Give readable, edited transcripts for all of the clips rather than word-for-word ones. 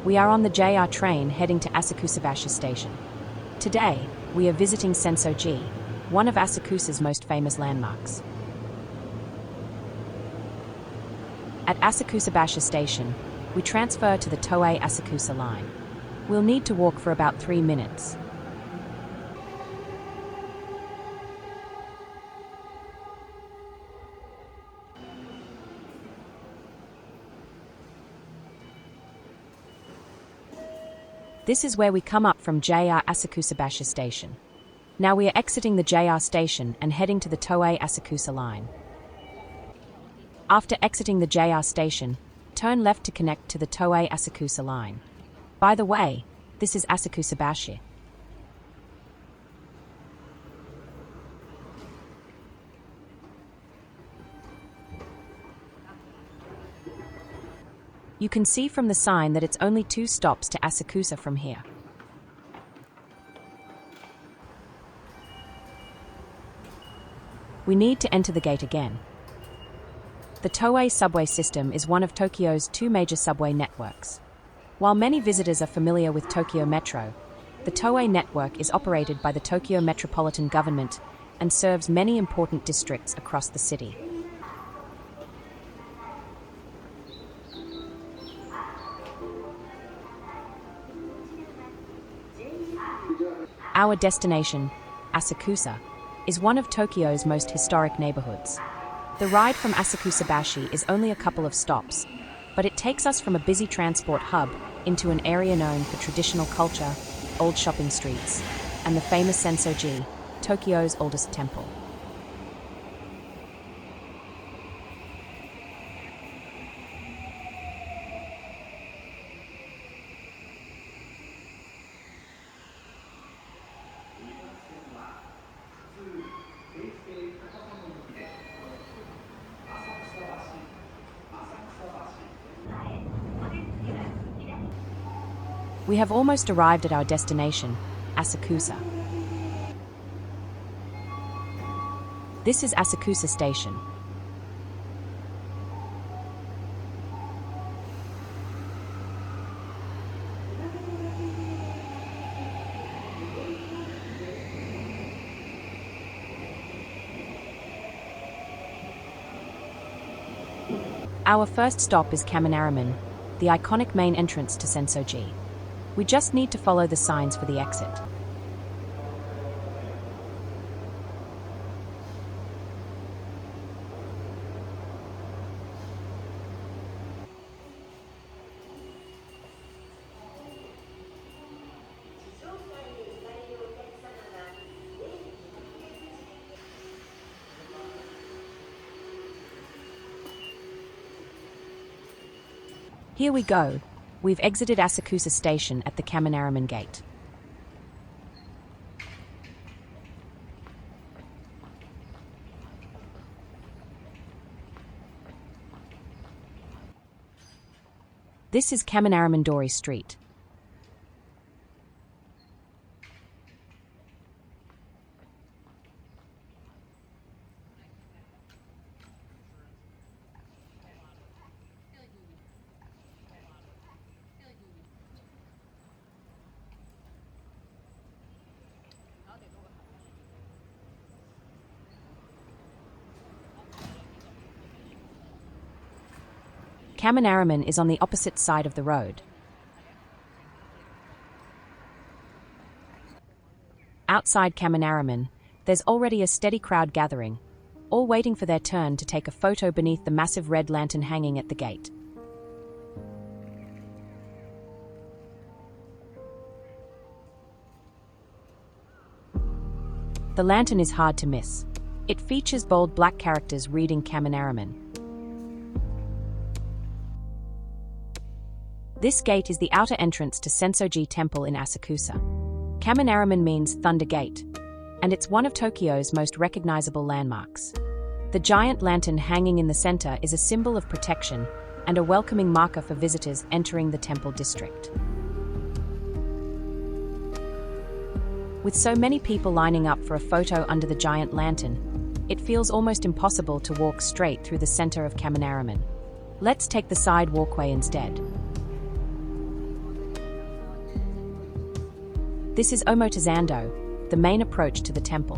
We are on the JR train heading to Asakusabashi Station. Today, we are visiting Senso-ji, one of Asakusa's most famous landmarks. At Asakusabashi Station, we transfer to the Toei Asakusa Line. We'll need to walk for about 3 minutes. This is where we come up from JR Asakusabashi Station. Now we are exiting the JR station and heading to the Toei Asakusa Line. After exiting the JR station, turn left to connect to the Toei Asakusa Line. By the way, this is Asakusabashi. You can see from the sign that it's only 2 stops to Asakusa from here. We need to enter the gate again. The Toei subway system is one of Tokyo's 2 major subway networks. While many visitors are familiar with Tokyo Metro, the Toei network is operated by the Tokyo Metropolitan Government and serves many important districts across the city. Our destination, Asakusa, is one of Tokyo's most historic neighborhoods. The ride from Asakusabashi is only a couple of stops, but it takes us from a busy transport hub into an area known for traditional culture, old shopping streets, and the famous Senso-ji, Tokyo's oldest temple. We have almost arrived at our destination, Asakusa. This is Asakusa Station. Our first stop is Kaminarimon, the iconic main entrance to Senso-ji. We just need to follow the signs for the exit. Here we go. We've exited Asakusa Station at the Kaminarimon Gate. This is Kaminarimon Street. Kaminarimon is on the opposite side of the road. Outside Kaminarimon, there's already a steady crowd gathering, all waiting for their turn to take a photo beneath the massive red lantern hanging at the gate. The lantern is hard to miss. It features bold black characters reading Kaminarimon. This gate is the outer entrance to Senso-ji Temple in Asakusa. Kaminarimon means Thunder Gate, and it's one of Tokyo's most recognizable landmarks. The giant lantern hanging in the center is a symbol of protection and a welcoming marker for visitors entering the temple district. With so many people lining up for a photo under the giant lantern, it feels almost impossible to walk straight through the center of Kaminarimon. Let's take the side walkway instead. This is Omotazando, the main approach to the temple.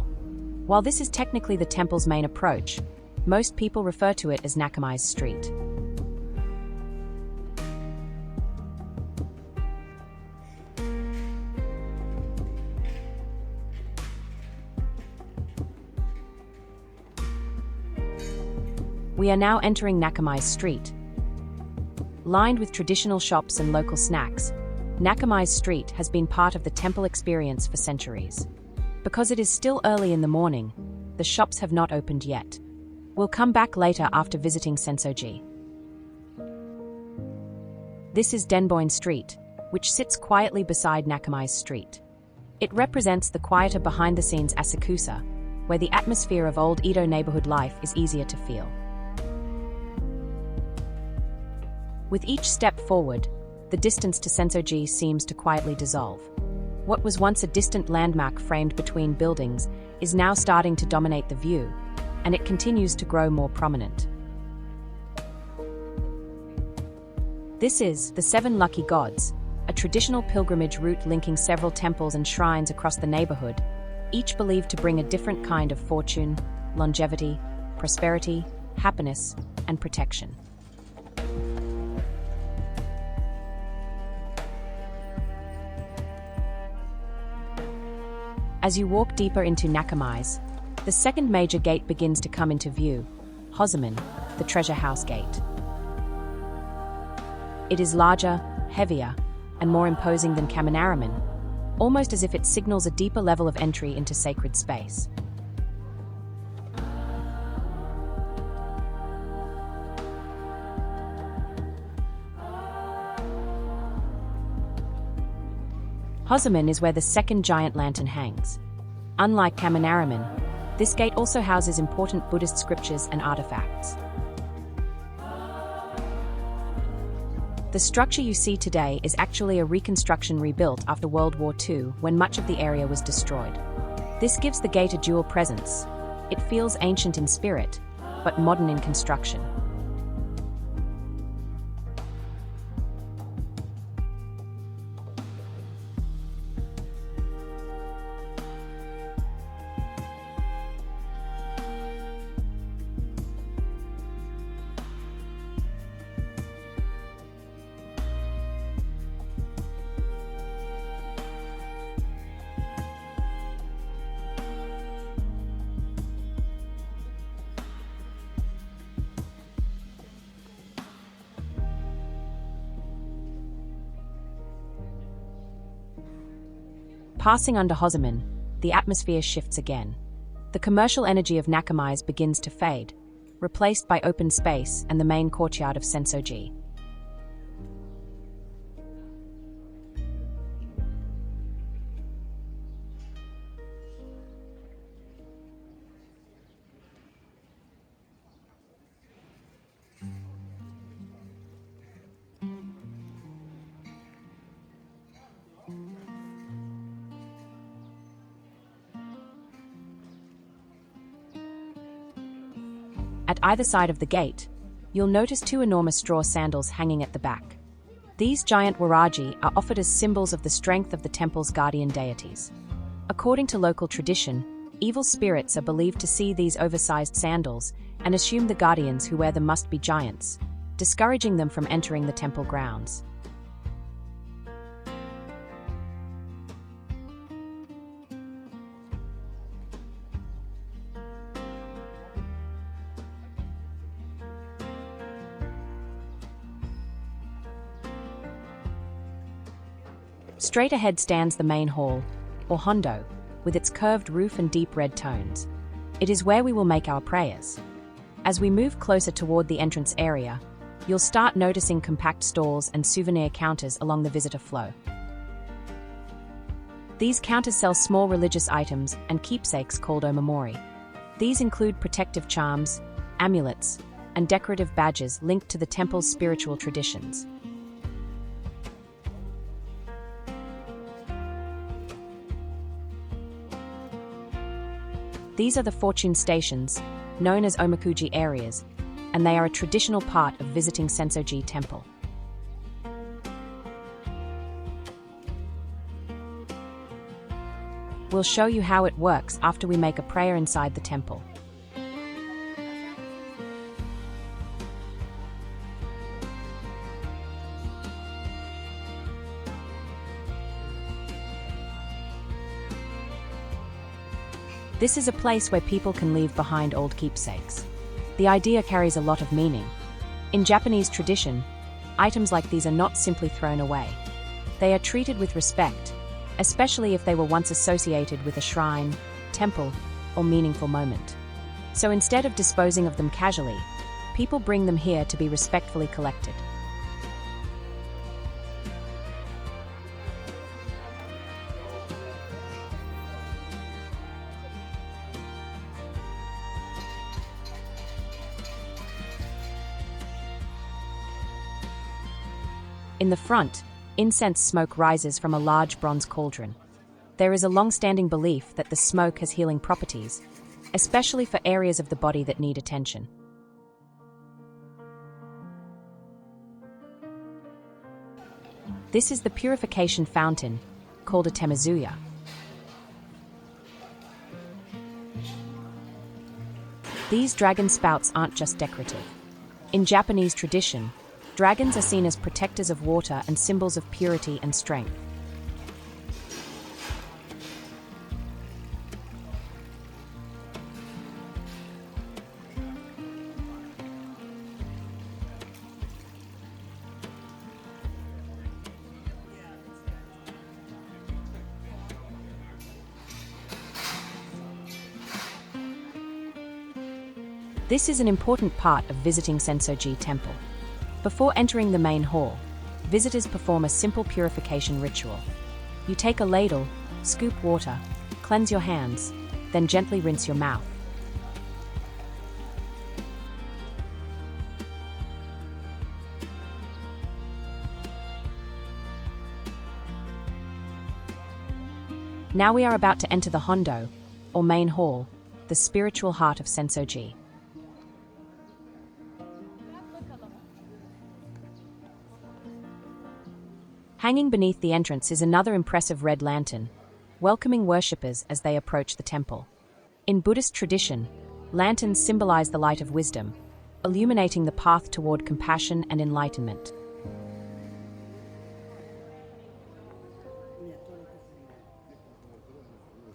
While this is technically the temple's main approach, most people refer to it as Nakamise Street. We are now entering Nakamise Street. Lined with traditional shops and local snacks, Nakamise Street has been part of the temple experience for centuries. Because it is still early in the morning, the shops have not opened yet. We'll come back later after visiting Senso-ji. This is Denboin Street, which sits quietly beside Nakamise Street. It represents the quieter behind-the-scenes Asakusa, where the atmosphere of old Edo neighborhood life is easier to feel. With each step forward, the distance to Senso-ji seems to quietly dissolve. What was once a distant landmark framed between buildings is now starting to dominate the view, and it continues to grow more prominent. This is the Seven Lucky Gods, a traditional pilgrimage route linking several temples and shrines across the neighborhood, each believed to bring a different kind of fortune, longevity, prosperity, happiness, and protection. As you walk deeper into Nakamise, the second major gate begins to come into view, Hōzōmon, the Treasure House Gate. It is larger, heavier, and more imposing than Kaminarimon, almost as if it signals a deeper level of entry into sacred space. Hōzōmon is where the second giant lantern hangs. Unlike Kaminarimon, this gate also houses important Buddhist scriptures and artifacts. The structure you see today is actually a reconstruction rebuilt after World War II when much of the area was destroyed. This gives the gate a dual presence. It feels ancient in spirit, but modern in construction. Passing under Hōzōmon, the atmosphere shifts again. The commercial energy of Nakamise begins to fade, replaced by open space and the main courtyard of Senso-ji. At either side of the gate, you'll notice two enormous straw sandals hanging at the back. These giant waraji are offered as symbols of the strength of the temple's guardian deities. According to local tradition, evil spirits are believed to see these oversized sandals and assume the guardians who wear them must be giants, discouraging them from entering the temple grounds. Straight ahead stands the main hall, or Hondō, with its curved roof and deep red tones. It is where we will make our prayers. As we move closer toward the entrance area, you'll start noticing compact stalls and souvenir counters along the visitor flow. These counters sell small religious items and keepsakes called Omamori. These include protective charms, amulets, and decorative badges linked to the temple's spiritual traditions. These are the fortune stations, known as omikuji areas, and they are a traditional part of visiting Senso-ji Temple. We'll show you how it works after we make a prayer inside the temple. This is a place where people can leave behind old keepsakes. The idea carries a lot of meaning. In Japanese tradition, items like these are not simply thrown away. They are treated with respect, especially if they were once associated with a shrine, temple, or meaningful moment. So instead of disposing of them casually, people bring them here to be respectfully collected. In the front, incense smoke rises from a large bronze cauldron. There is a long-standing belief that the smoke has healing properties, especially for areas of the body that need attention. This is the purification fountain, called a temazuya. These dragon spouts aren't just decorative. In Japanese tradition, dragons are seen as protectors of water and symbols of purity and strength. This is an important part of visiting Senso-ji Temple. Before entering the main hall, visitors perform a simple purification ritual. You take a ladle, scoop water, cleanse your hands, then gently rinse your mouth. Now we are about to enter the Hondō, or main hall, the spiritual heart of Senso-ji. Hanging beneath the entrance is another impressive red lantern, welcoming worshippers as they approach the temple. In Buddhist tradition, lanterns symbolize the light of wisdom, illuminating the path toward compassion and enlightenment.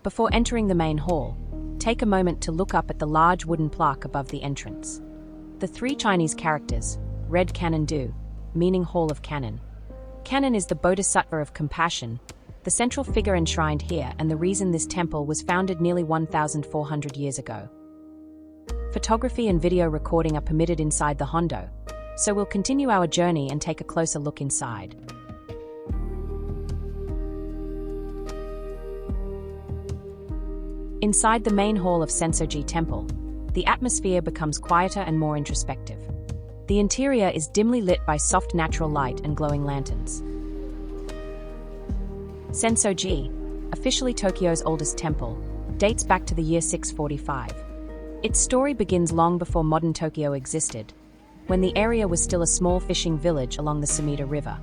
Before entering the main hall, take a moment to look up at the large wooden plaque above the entrance. The three Chinese characters, read Kannon-dō, meaning Hall of Kannon. Kannon is the bodhisattva of compassion, the central figure enshrined here and the reason this temple was founded nearly 1,400 years ago. Photography and video recording are permitted inside the Hondō, so we'll continue our journey and take a closer look inside. Inside the main hall of Senso-ji Temple, the atmosphere becomes quieter and more introspective. The interior is dimly lit by soft natural light and glowing lanterns. Senso-ji, officially Tokyo's oldest temple, dates back to the year 645. Its story begins long before modern Tokyo existed, when the area was still a small fishing village along the Sumida River.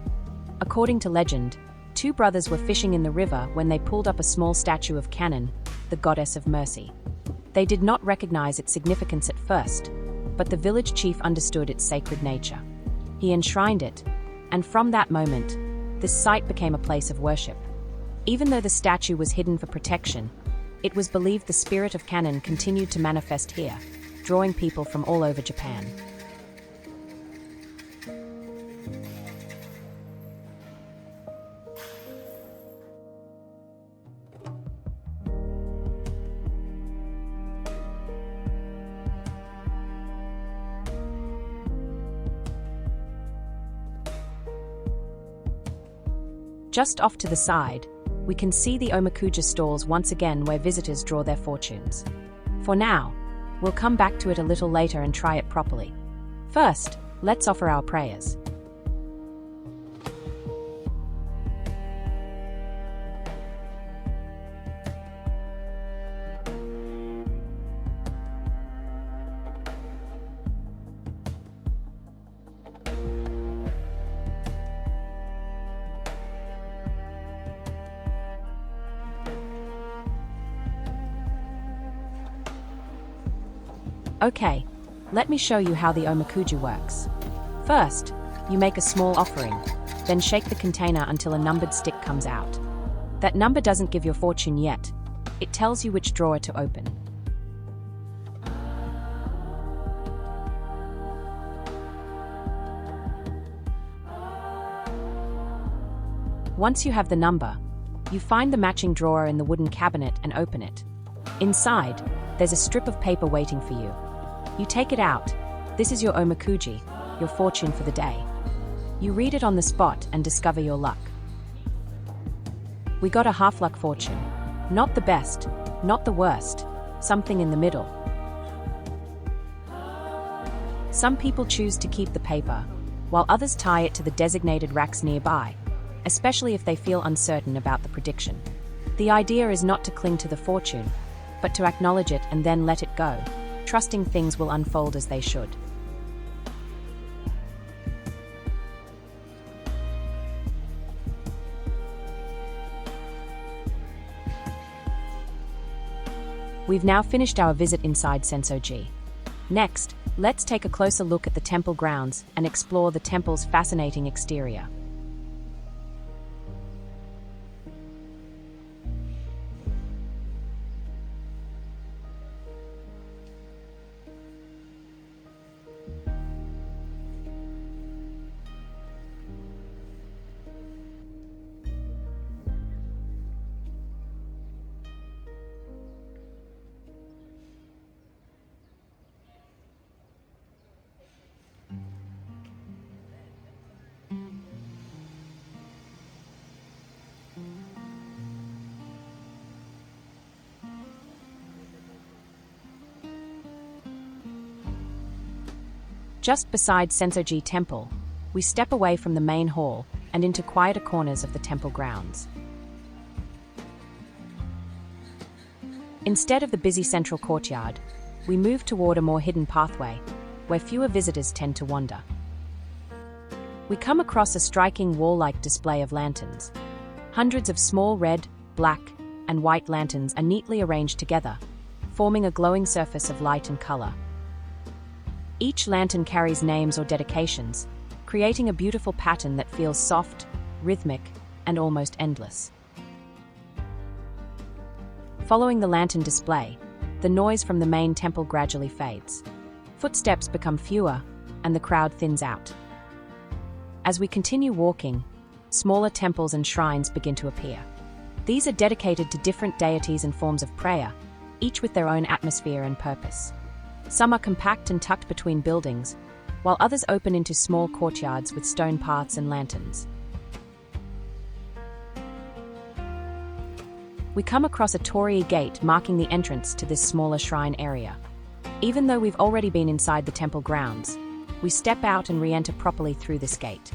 According to legend, two brothers were fishing in the river when they pulled up a small statue of Kannon, the goddess of mercy. They did not recognize its significance at first, but the village chief understood its sacred nature. He enshrined it, and from that moment, this site became a place of worship. Even though the statue was hidden for protection, it was believed the spirit of Kannon continued to manifest here, drawing people from all over Japan. Just off to the side, we can see the omikuji stalls once again where visitors draw their fortunes. For now, we'll come back to it a little later and try it properly. First, let's offer our prayers. Okay, let me show you how the omikuji works. First, you make a small offering, then shake the container until a numbered stick comes out. That number doesn't give your fortune yet. It tells you which drawer to open. Once you have the number, you find the matching drawer in the wooden cabinet and open it. Inside, there's a strip of paper waiting for you. You take it out. This is your omikuji, your fortune for the day. You read it on the spot and discover your luck. We got a half-luck fortune. Not the best, not the worst, something in the middle. Some people choose to keep the paper, while others tie it to the designated racks nearby, especially if they feel uncertain about the prediction. The idea is not to cling to the fortune, but to acknowledge it and then let it go, trusting things will unfold as they should. We've now finished our visit inside Senso-ji. Next, let's take a closer look at the temple grounds and explore the temple's fascinating exterior. Just beside Senso-ji Temple, we step away from the main hall and into quieter corners of the temple grounds. Instead of the busy central courtyard, we move toward a more hidden pathway, where fewer visitors tend to wander. We come across a striking wall-like display of lanterns. Hundreds of small red, black, and white lanterns are neatly arranged together, forming a glowing surface of light and color. Each lantern carries names or dedications, creating a beautiful pattern that feels soft, rhythmic, and almost endless. Following the lantern display, the noise from the main temple gradually fades. Footsteps become fewer, and the crowd thins out. As we continue walking, smaller temples and shrines begin to appear. These are dedicated to different deities and forms of prayer, each with their own atmosphere and purpose. Some are compact and tucked between buildings, while others open into small courtyards with stone paths and lanterns. We come across a Torii gate marking the entrance to this smaller shrine area. Even though we've already been inside the temple grounds, we step out and re-enter properly through this gate.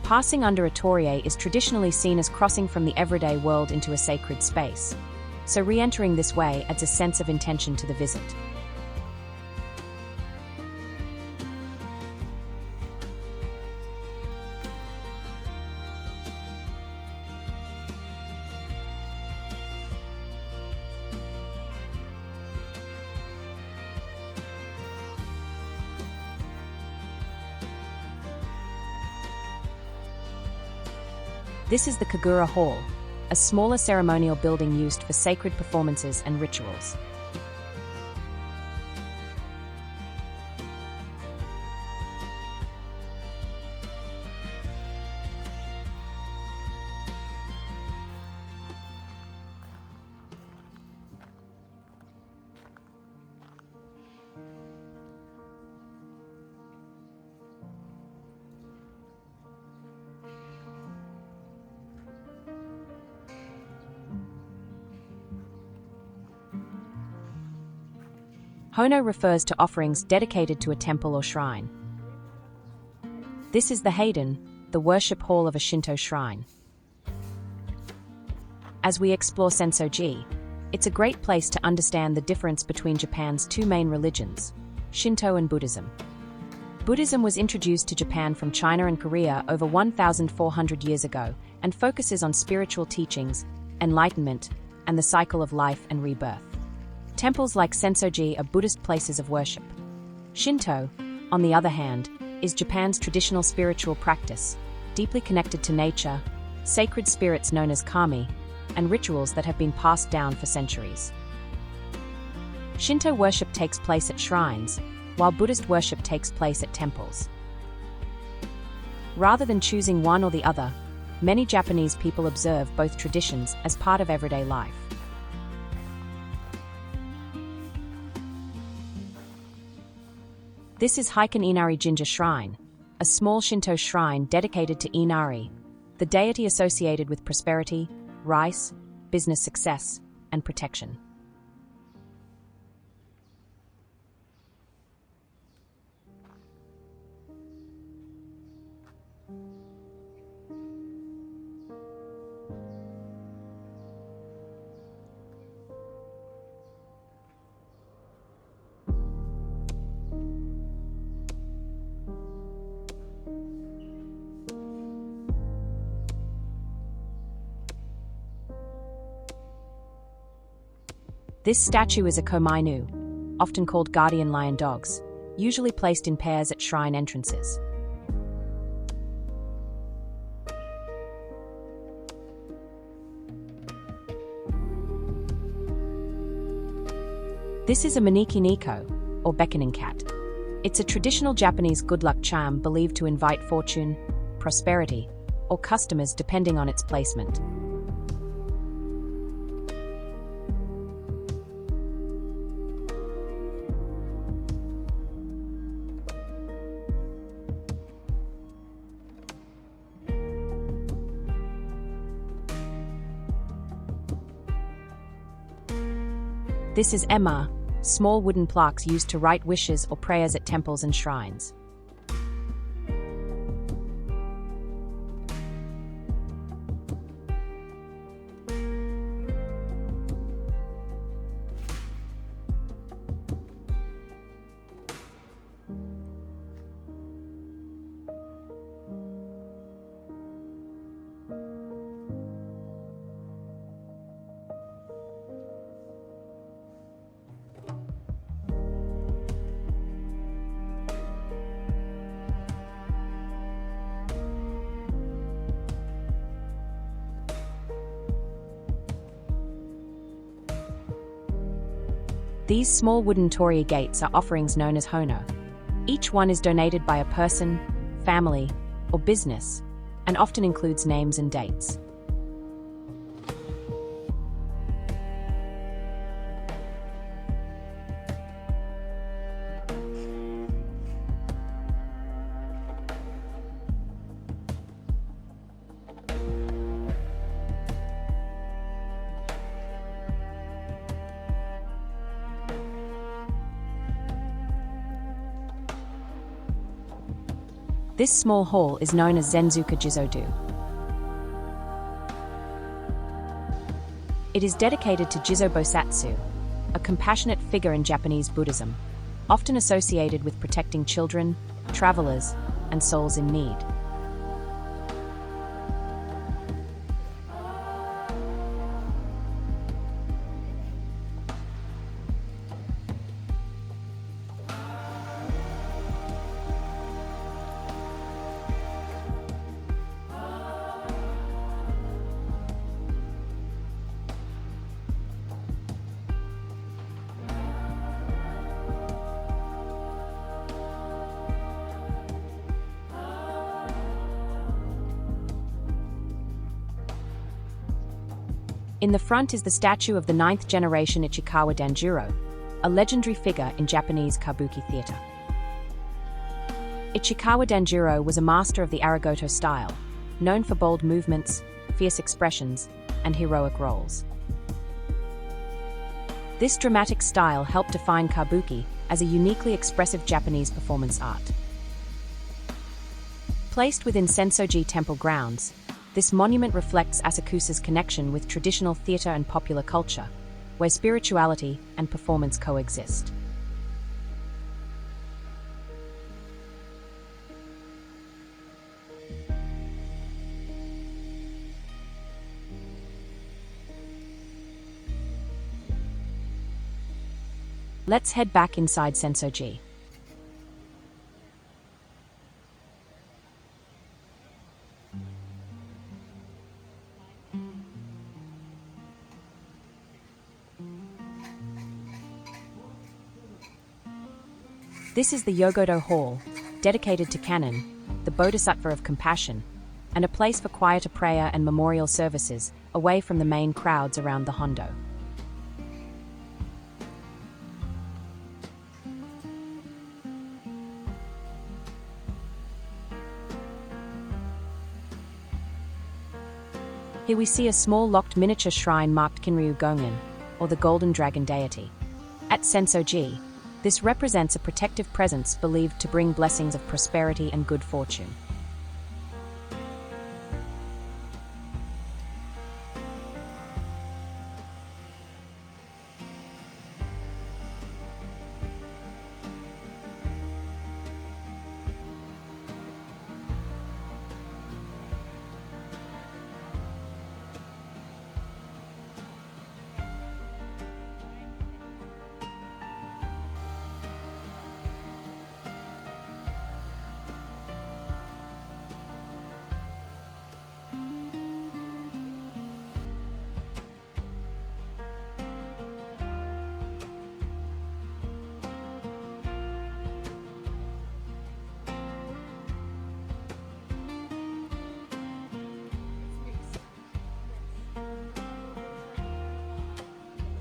Passing under a torii is traditionally seen as crossing from the everyday world into a sacred space, so re-entering this way adds a sense of intention to the visit. This is the Kagura Hall, a smaller ceremonial building used for sacred performances and rituals. Hōno refers to offerings dedicated to a temple or shrine. This is the Heiden, the worship hall of a Shinto shrine. As we explore Senso-ji, it's a great place to understand the difference between Japan's two main religions, Shinto and Buddhism. Buddhism was introduced to Japan from China and Korea over 1,400 years ago and focuses on spiritual teachings, enlightenment, and the cycle of life and rebirth. Temples like Senso-ji are Buddhist places of worship. Shinto, on the other hand, is Japan's traditional spiritual practice, deeply connected to nature, sacred spirits known as kami, and rituals that have been passed down for centuries. Shinto worship takes place at shrines, while Buddhist worship takes place at temples. Rather than choosing one or the other, many Japanese people observe both traditions as part of everyday life. This is Heikan Inari Jinja Shrine, a small Shinto shrine dedicated to Inari, the deity associated with prosperity, rice, business success, and protection. This statue is a komainu, often called guardian lion dogs, usually placed in pairs at shrine entrances. This is a maneki neko, or beckoning cat. It's a traditional Japanese good luck charm believed to invite fortune, prosperity, or customers depending on its placement. This is ema, small wooden plaques used to write wishes or prayers at temples and shrines. These small wooden torii gates are offerings known as hono. Each one is donated by a person, family, or business, and often includes names and dates. This small hall is known as Zenzuka Jizo-do. It is dedicated to Jizo Bosatsu, a compassionate figure in Japanese Buddhism, often associated with protecting children, travelers, and souls in need. In the front is the statue of the 9th generation Ichikawa Danjuro, a legendary figure in Japanese kabuki theater. Ichikawa Danjuro was a master of the Arigoto style, known for bold movements, fierce expressions, and heroic roles. This dramatic style helped define kabuki as a uniquely expressive Japanese performance art. Placed within Senso-ji Temple grounds, this monument reflects Asakusa's connection with traditional theater and popular culture, where spirituality and performance coexist. Let's head back inside Senso-ji. This is the Yogodo Hall, dedicated to Kannon, the Bodhisattva of compassion, and a place for quieter prayer and memorial services, away from the main crowds around the Hondō. Here we see a small locked miniature shrine marked Kinryu Gongen, or the Golden Dragon Deity. At Senso-ji, this represents a protective presence believed to bring blessings of prosperity and good fortune.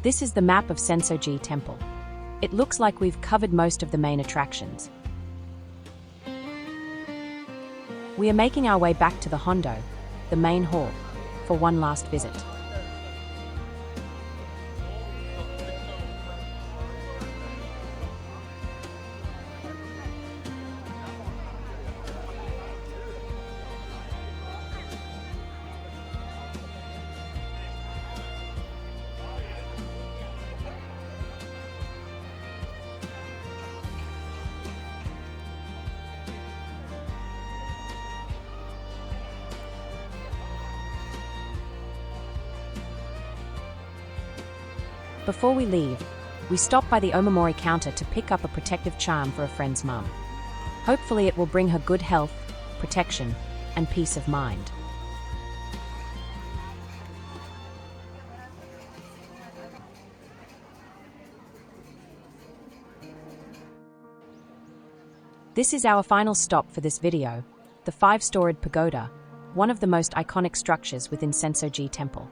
This is the map of Senso-ji Temple. It looks like we've covered most of the main attractions. We are making our way back to the Hondō, the main hall, for one last visit. Before we leave, we stop by the Omamori counter to pick up a protective charm for a friend's mum. Hopefully it will bring her good health, protection, and peace of mind. This is our final stop for this video, the Five-Storied Pagoda, one of the most iconic structures within Senso-ji Temple.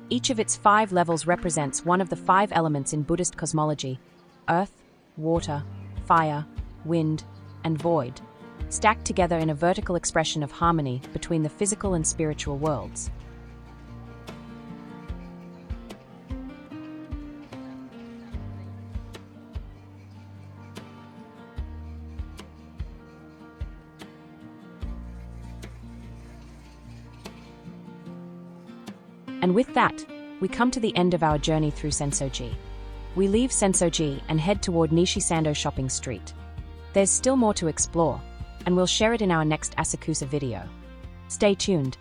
Each of its 5 levels represents one of the 5 elements in Buddhist cosmology: earth, water, fire, wind, and void, stacked together in a vertical expression of harmony between the physical and spiritual worlds. And with that, we come to the end of our journey through Senso-ji. We leave Senso-ji and head toward Nishisando Shopping Street. There's still more to explore, and we'll share it in our next Asakusa video. Stay tuned.